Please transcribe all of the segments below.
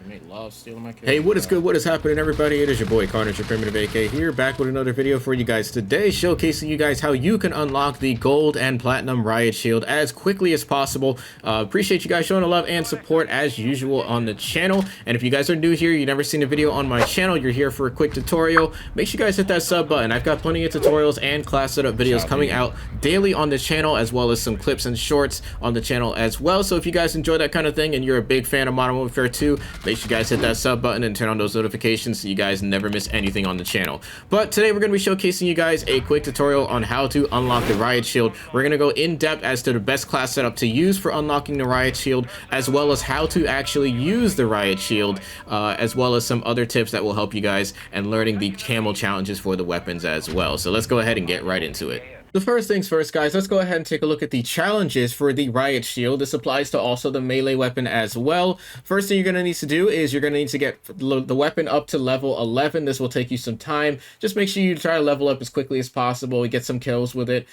Mate love stealing my kills. Hey, what is good? What is happening, everybody? It is your boy Carnage, your primitive AK here, back with another video for you guys today, showcasing you guys how you can unlock the gold and platinum Riot Shield as quickly as possible. Appreciate you guys showing the love and support as usual on the channel. And if you guys are new here, you've never seen a video on my channel, you're here for a quick tutorial, make sure you guys hit that sub button. I've got plenty of tutorials and class setup videos coming out daily on the channel, as well as some clips and shorts on the channel as well. So if you guys enjoy that kind of thing and you're a big fan of Modern Warfare 2, make sure you guys hit that sub button and turn on those notifications so you guys never miss anything on the channel. But today we're going to be showcasing you guys a quick tutorial on how to unlock the Riot Shield. We're going to go in depth as to the best class setup to use for unlocking the Riot Shield, as well as how to actually use the Riot Shield, as well as some other tips that will help you guys, and learning the camo challenges for the weapons as well. So let's go ahead and get right into it. The first things first, guys, let's go ahead and take a look at the challenges for the Riot Shield. This applies to also the melee weapon as well. First thing you're going to need to do is you're going to need to get the weapon up to level 11. This will take you some time. Just make sure you try to level up as quickly as possible, get some kills with it.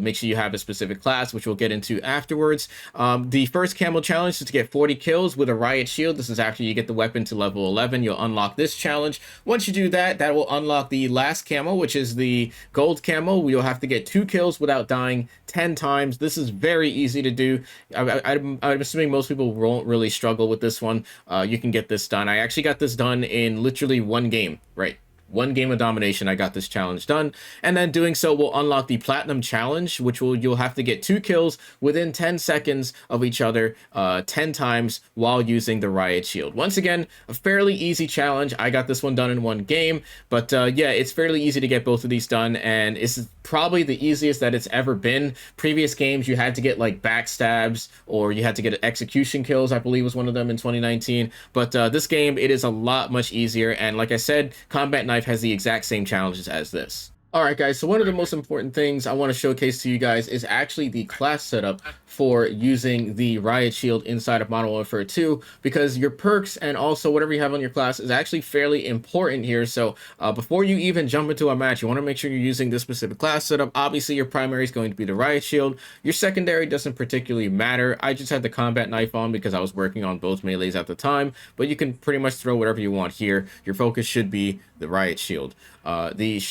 Make sure you have a specific class, which we'll get into afterwards. The first camo challenge is to get 40 kills with a Riot Shield. This is after you get the weapon to level 11. You'll unlock this challenge. Once you do that, that will unlock the last camo, which is the gold camo. You'll have to get 2 kills without dying 10 times. This is very easy to do. I'm assuming most people won't really struggle with this one. You can get this done. I actually got this done in literally one game, right? One game of domination, I got this challenge done. And then doing so will unlock the platinum challenge, which you'll have to get 2 kills within 10 seconds of each other 10 times while using the Riot Shield. Once again, a fairly easy challenge. I got this one done in one game, but yeah, it's fairly easy to get both of these done, and it's probably the easiest that it's ever been. Previous games, you had to get like backstabs, or you had to get execution kills, I believe was one of them in 2019. But this game, it is a lot much easier, and like I said, Combat Knife has the exact same challenges as this. Alright guys, so one of the most important things I want to showcase to you guys is actually the class setup for using the Riot Shield inside of Modern Warfare 2, because your perks and also whatever you have on your class is actually fairly important here. So before you even jump into a match, you want to make sure you're using this specific class setup. Obviously your primary is going to be the Riot Shield. Your secondary doesn't particularly matter. I just had the Combat Knife on because I was working on both melees at the time, but you can pretty much throw whatever you want here. Your focus should be the Riot Shield. The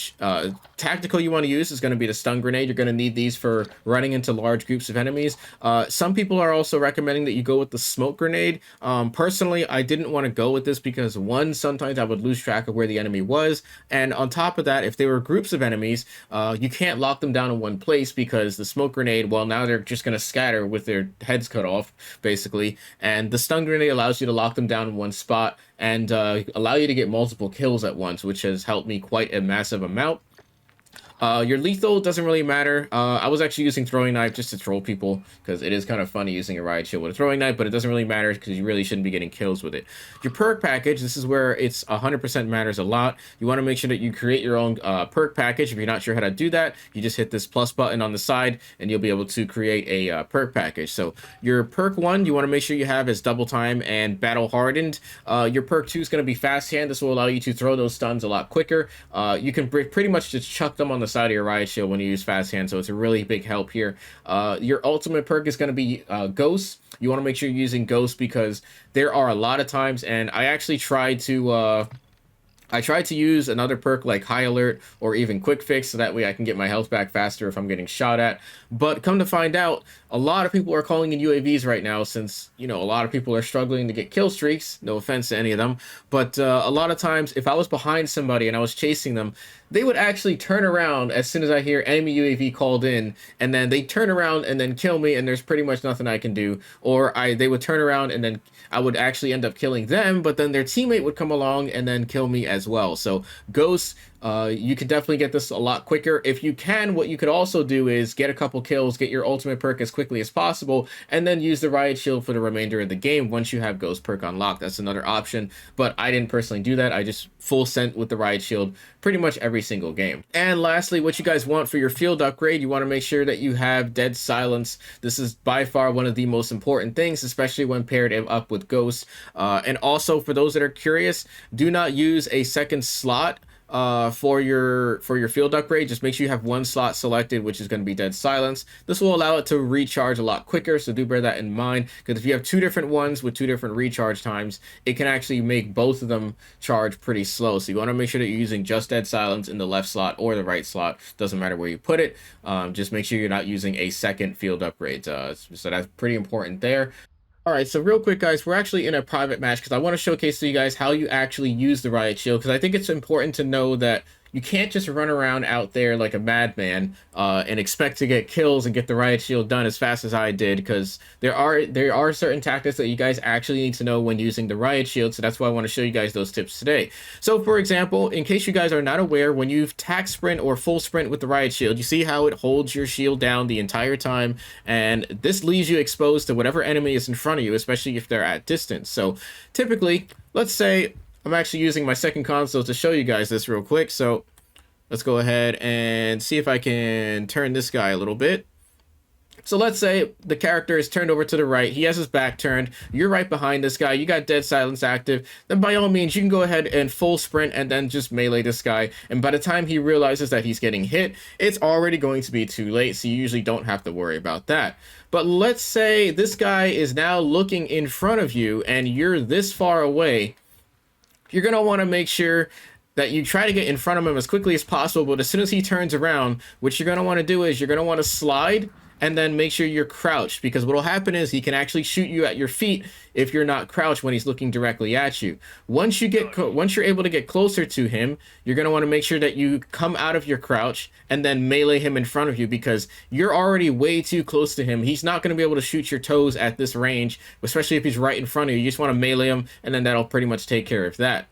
tactical you want to use is going to be the stun grenade. You're going to need these for running into large groups of enemies. Some people are also recommending that you go with the smoke grenade. Personally, I didn't want to go with this because, one, sometimes I would lose track of where the enemy was, and on top of that, if they were groups of enemies, you can't lock them down in one place, because the smoke grenade, well, now they're just going to scatter with their heads cut off, basically, and the stun grenade allows you to lock them down in one spot and allow you to get multiple kills at once, which has helped me quite a massive amount. Your lethal doesn't really matter. I was actually using throwing knife just to troll people, because it is kind of funny using a Riot Shield with a throwing knife, but it doesn't really matter because you really shouldn't be getting kills with it. Your perk package, this is where it's 100% matters a lot. You want to make sure that you create your own perk package. If you're not sure how to do that, you just hit this plus button on the side and you'll be able to create a perk package. So your perk 1, you want to make sure you have is double time and battle hardened. Your perk 2 is going to be fast hand. This will allow you to throw those stuns a lot quicker. You can pretty much just chuck them on the side of your Riot Shield when you use fast hand, so it's a really big help here. Your ultimate perk is going to be Ghost. You want to make sure you're using Ghost, because there are a lot of times, and I actually tried to use another perk like High Alert or even Quick Fix, so that way I can get my health back faster if I'm getting shot at. But come to find out, a lot of people are calling in UAVs right now, since, you know, a lot of people are struggling to get kill streaks. No offense to any of them, but a lot of times if I was behind somebody and I was chasing them, they would actually turn around as soon as I hear enemy UAV called in, and then they turn around and then kill me, and there's pretty much nothing I can do. Or they would turn around and then I would actually end up killing them, but then their teammate would come along and then kill me as well. So Ghost, you can definitely get this a lot quicker. If you can, what you could also do is get a couple kills, get your ultimate perk as quickly as possible, and then use the Riot Shield for the remainder of the game once you have Ghost perk unlocked. That's another option, but I didn't personally do that. I just full sent with the Riot Shield pretty much every single game. And lastly, what you guys want for your field upgrade, you want to make sure that you have Dead Silence. This is by far one of the most important things, especially when paired up with Ghost. And also, for those that are curious, do not use a second slot for your field upgrade, just make sure you have one slot selected, which is going to be dead silence. This will allow it to recharge a lot quicker, so do bear that in mind, because if you have two different ones with two different recharge times, it can actually make both of them charge pretty slow. So you want to make sure that you're using just dead silence in the left slot or the right slot. Doesn't matter where you put it. Just make sure you're not using a second field upgrade. So that's pretty important there. All right, so real quick, guys, we're actually in a private match because I want to showcase to you guys how you actually use the Riot Shield, because I think it's important to know that you can't just run around out there like a madman and expect to get kills and get the Riot Shield done as fast as I did, because there are certain tactics that you guys actually need to know when using the Riot Shield, so that's why I want to show you guys those tips today. So, for example, in case you guys are not aware, when you tack sprint or full sprint with the Riot Shield, you see how it holds your shield down the entire time, and this leaves you exposed to whatever enemy is in front of you, especially if they're at distance. So, typically, let's say I'm actually using my second console to show you guys this real quick. So let's go ahead and see if I can turn this guy a little bit. So let's say the character is turned over to the right. He has his back turned. You're right behind this guy. You got dead silence active. Then by all means, you can go ahead and full sprint and then just melee this guy. And by the time he realizes that he's getting hit, it's already going to be too late. So you usually don't have to worry about that. But let's say this guy is now looking in front of you and you're this far away. You're going to want to make sure that you try to get in front of him as quickly as possible, but as soon as he turns around, what you're going to want to do is you're going to want to slide and then make sure you're crouched, because what will happen is he can actually shoot you at your feet if you're not crouched when he's looking directly at you. Once you're able to get closer to him, you're going to want to make sure that you come out of your crouch and then melee him in front of you, because you're already way too close to him. He's not going to be able to shoot your toes at this range, especially if he's right in front of you. You just want to melee him, and then that'll pretty much take care of that.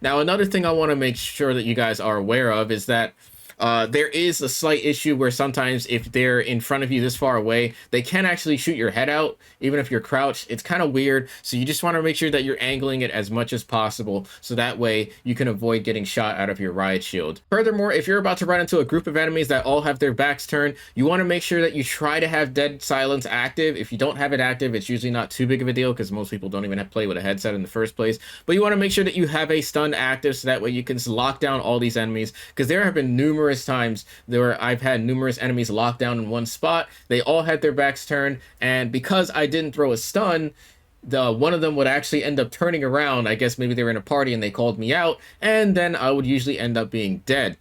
Now, another thing I want to make sure that you guys are aware of is that there is a slight issue where sometimes if they're in front of you this far away, they can actually shoot your head out, even if you're crouched. It's kind of weird, so you just want to make sure that you're angling it as much as possible, so that way you can avoid getting shot out of your Riot Shield. Furthermore, if you're about to run into a group of enemies that all have their backs turned, you want to make sure that you try to have dead silence active. If you don't have it active, it's usually not too big of a deal, because most people don't even have to play with a headset in the first place. But you want to make sure that you have a stun active, so that way you can lock down all these enemies, because there have been numerous times where I've had numerous enemies locked down in one spot. They all had their backs turned, and because I didn't throw a stun, one of them would actually end up turning around. I guess maybe they were in a party and they called me out, and then I would usually end up being dead.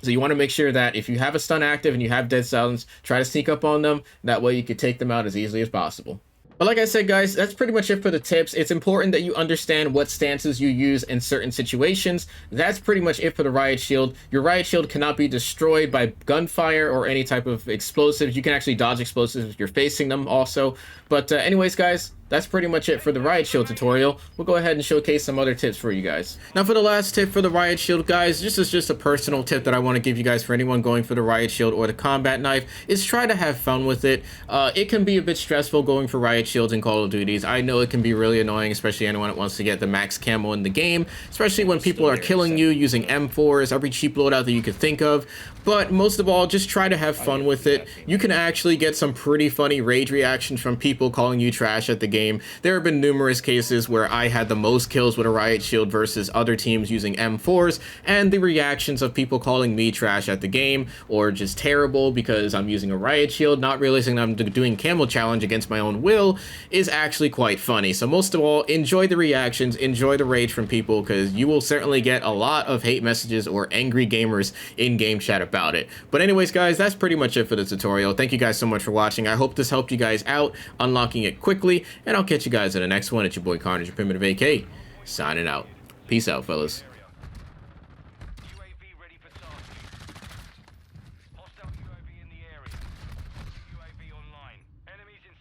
So you want to make sure that if you have a stun active and you have dead silence, try to sneak up on them. That way you can take them out as easily as possible. But like I said, guys, that's pretty much it for the tips. It's important that you understand what stances you use in certain situations. That's pretty much it for the Riot Shield. Your Riot Shield cannot be destroyed by gunfire or any type of explosives. You can actually dodge explosives if you're facing them also. But anyways, guys, that's pretty much it for the Riot Shield tutorial. We'll go ahead and showcase some other tips for you guys. Now, for the last tip for the Riot Shield, guys, this is just a personal tip that I want to give you guys for anyone going for the Riot Shield or the combat knife, is try to have fun with it. It can be a bit stressful going for Riot Shields in Call of Duties. I know it can be really annoying, especially anyone that wants to get the max camo in the game, especially when people are killing you using M4s, every cheap loadout that you could think of. But most of all, just try to have fun with it. You can actually get some pretty funny rage reactions from people calling you trash at the game. There have been numerous cases where I had the most kills with a Riot Shield versus other teams using M4s, and the reactions of people calling me trash at the game, or just terrible because I'm using a Riot Shield, not realizing I'm doing Camo challenge against my own will, is actually quite funny. So most of all, enjoy the reactions, enjoy the rage from people, because you will certainly get a lot of hate messages or angry gamers in game chat about it. But anyways, guys, that's pretty much it for the tutorial. Thank you guys so much for watching. I hope this helped you guys out unlocking it quickly, and I'll catch you guys in the next one. It's your boy Carnage, your Primitive AK, signing out. Peace out, fellas.